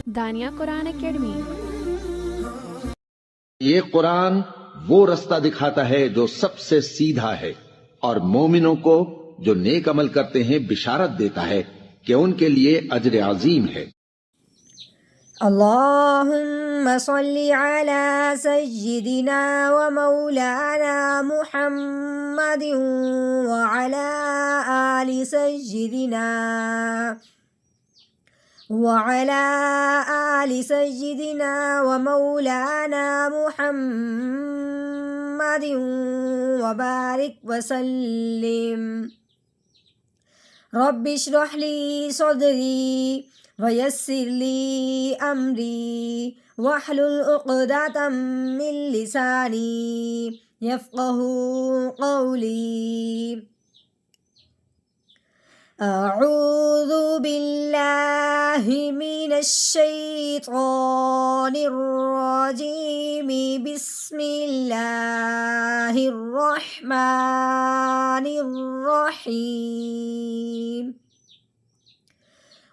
دانیہ قرآن academy. یہ قرآن وہ رستہ دکھاتا ہے جو سب سے سیدھا ہے، اور مومنوں کو جو نیک عمل کرتے ہیں بشارت دیتا ہے کہ ان کے لیے اجر عظیم ہے۔ اللہم صلی علی سیدنا و مولانا محمد وعلی آل سیدنا و مولانا محمد وبارک وسلم۔ رب اشرح لی صدری ویسر لی امری واحلل عقدۃ من لسانی یفقہوا قولی۔ اعوذ باللہ من الشیطان الرجیم، بسم اللہ الرحمن الرحیم۔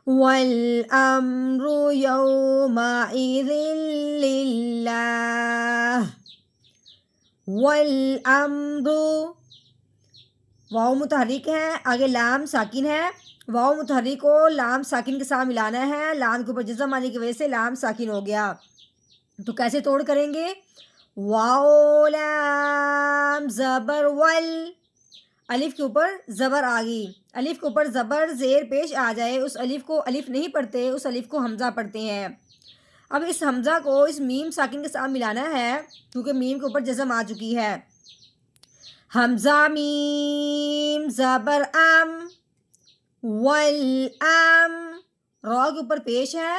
والامر یومئذ للہ۔ والامر، واو متحرک ہے، آگے لام ساکن ہے، واو متحرک کو لام ساکن کے ساتھ ملانا ہے، لام کے اوپر جزم آنے کی وجہ سے لام ساکن ہو گیا، تو کیسے توڑ کریں گے؟ واو لام زبر ول، الف کے اوپر زبر آ گئی، الف کے اوپر زبر زیر پیش آ جائے، اس الف کو الف نہیں پڑھتے، اس الف کو حمزہ پڑھتے ہیں۔ اب اس حمزہ کو اس میم ساکن کے ساتھ ملانا ہے، کیونکہ میم کے اوپر جزم آ چکی ہے۔ حمزہ میم زبر ام، والام، را کے اوپر پیش ہے،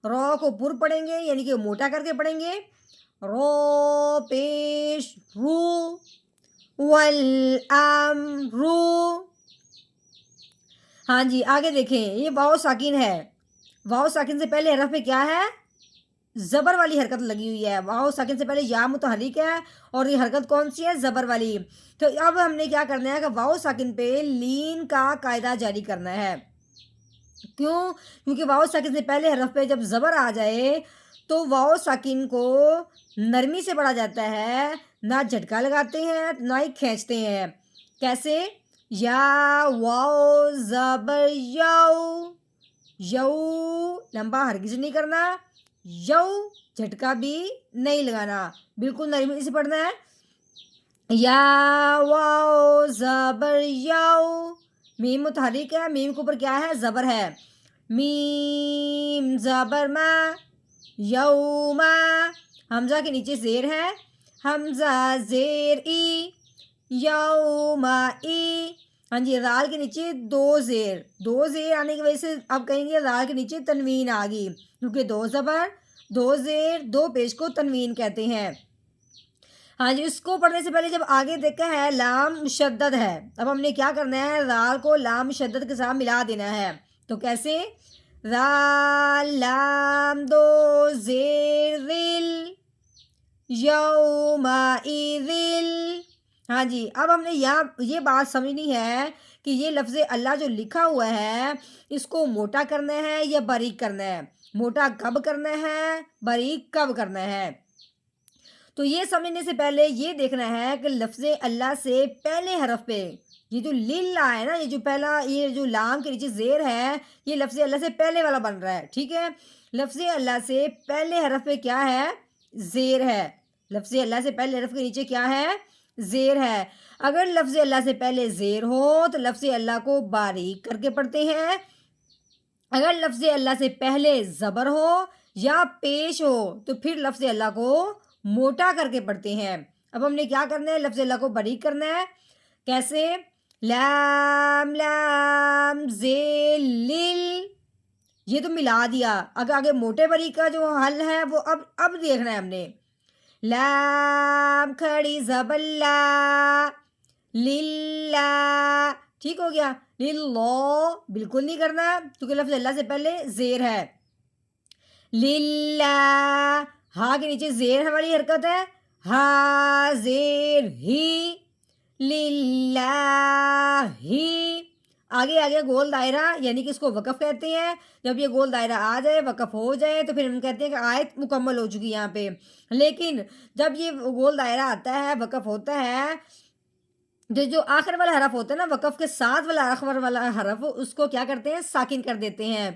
را کو پر پڑھیں گے، یعنی کہ موٹا کر کے پڑھیں گے، رو پیش رو، والامر۔ ہاں جی آگے دیکھیں، یہ واو ساکن ہے، واو ساکن سے پہلے حرف پہ کیا ہے؟ زبر والی حرکت لگی ہوئی ہے، واو ساکن سے پہلے یا متحرک ہے، اور یہ حرکت کون سی ہے؟ زبر والی۔ تو اب ہم نے کیا کرنا ہے کہ واو ساکن پہ لین کا قاعدہ جاری کرنا ہے۔ کیوں؟ کیونکہ واو ساکن سے پہلے حرف پہ جب زبر آ جائے تو واو ساکن کو نرمی سے پڑھا جاتا ہے، نہ جھٹکا لگاتے ہیں نہ ہی کھینچتے ہیں۔ کیسے؟ یا واو زبر یو، یو لمبا ہرگز نہیں کرنا، یو جھٹکا بھی نہیں لگانا، بالکل نرمی سے پڑھنا ہے۔ یا واو زبر یو، میم متحرک ہے، میم کے اوپر کیا ہے؟ زبر ہے، میم زبر ما، یوما، حمزہ کے نیچے زیر ہے، حمزہ زیر ای، یوما ای۔ ہاں جی رال کے نیچے دو زیر آنے کی وجہ سے اب کہیں گے رال کے نیچے تنوین آ گئی، کیونکہ دو زبر دو زیر دو پیش کو تنوین کہتے ہیں۔ ہاں جی اس کو پڑھنے سے پہلے جب آگے دیکھا ہے لام مشدد ہے، اب ہم نے کیا کرنا ہے؟ رال کو لام مشدد کے ساتھ ملا دینا ہے، تو کیسے؟ رال لام دو زیر ذل، یومئذ۔ ہاں جی اب ہم نے یہ بات سمجھنی ہے کہ یہ لفظ اللہ جو لکھا ہوا ہے اس کو موٹا کرنا ہے یا باریک کرنا ہے، موٹا کب کرنا ہے، باریک کب کرنا ہے۔ تو یہ سمجھنے سے پہلے یہ دیکھنا ہے کہ لفظ اللہ سے پہلے حرف پہ یہ جو للہ ہے نا، یہ جو پہلا یہ جو لام کے نیچے زیر ہے، یہ لفظ اللہ سے پہلے والا بن رہا ہے، ٹھیک ہے۔ لفظ اللہ سے پہلے حرف پہ کیا ہے؟ زیر ہے، لفظ اللہ سے پہلے حرف کے نیچے کیا ہے؟ زیر ہے۔ اگر لفظ اللہ سے پہلے زیر ہو تو لفظ اللہ کو باریک کر کے پڑھتے ہیں، اگر لفظ اللہ سے پہلے زبر ہو یا پیش ہو تو پھر لفظ اللہ کو موٹا کر کے پڑھتے ہیں۔ اب ہم نے کیا کرنا ہے؟ لفظ اللہ کو باریک کرنا ہے، کیسے؟ لام لام زیل لل، یہ تو ملا دیا، اگر آگے موٹے باریک کا جو حل ہے وہ اب دیکھنا ہے ہم نے۔ لام کھڑی زبر لا، للہ، ٹھیک ہو گیا۔ للہ بالکل نہیں کرنا کیونکہ لفظ اللہ سے پہلے زیر ہے۔ للہ، ہاں کے نیچے زیر والی حرکت ہے، ہا زیر ہی، للہ ہی۔ آگے آ گیا گول دائرہ، یعنی کہ اس کو وقف کہتے ہیں۔ جب یہ گول دائرہ آ جائے، وقف ہو جائے، تو پھر ہم کہتے ہیں کہ آیت مکمل ہو چکی یہاں پہ۔ لیکن جب یہ گول دائرہ آتا ہے، وقف ہوتا ہے، جو آخر والا حرف ہوتا ہے نا، وقف کے ساتھ والا آخر والا حرف، اس کو کیا کرتے ہیں؟ ساکن کر دیتے ہیں۔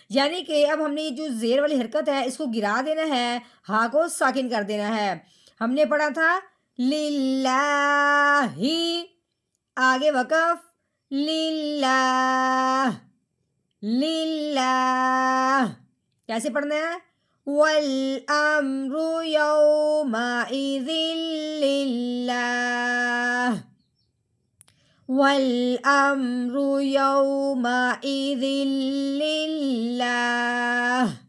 یعنی کہ اب ہم نے یہ جو زیر والی حرکت ہے اس کو گرا دینا ہے، ہاں کو ساکن کر دینا ہے۔ ہم نے پڑھا تھا للہ، آگے وقف، للہ، للہ، کیسے پڑھنا ہے؟ وَالْأَمْرُ يَوْمَئِذٍ لِلَّهِ، وَالْأَمْرُ يَوْمَئِذٍ لِلَّهِ۔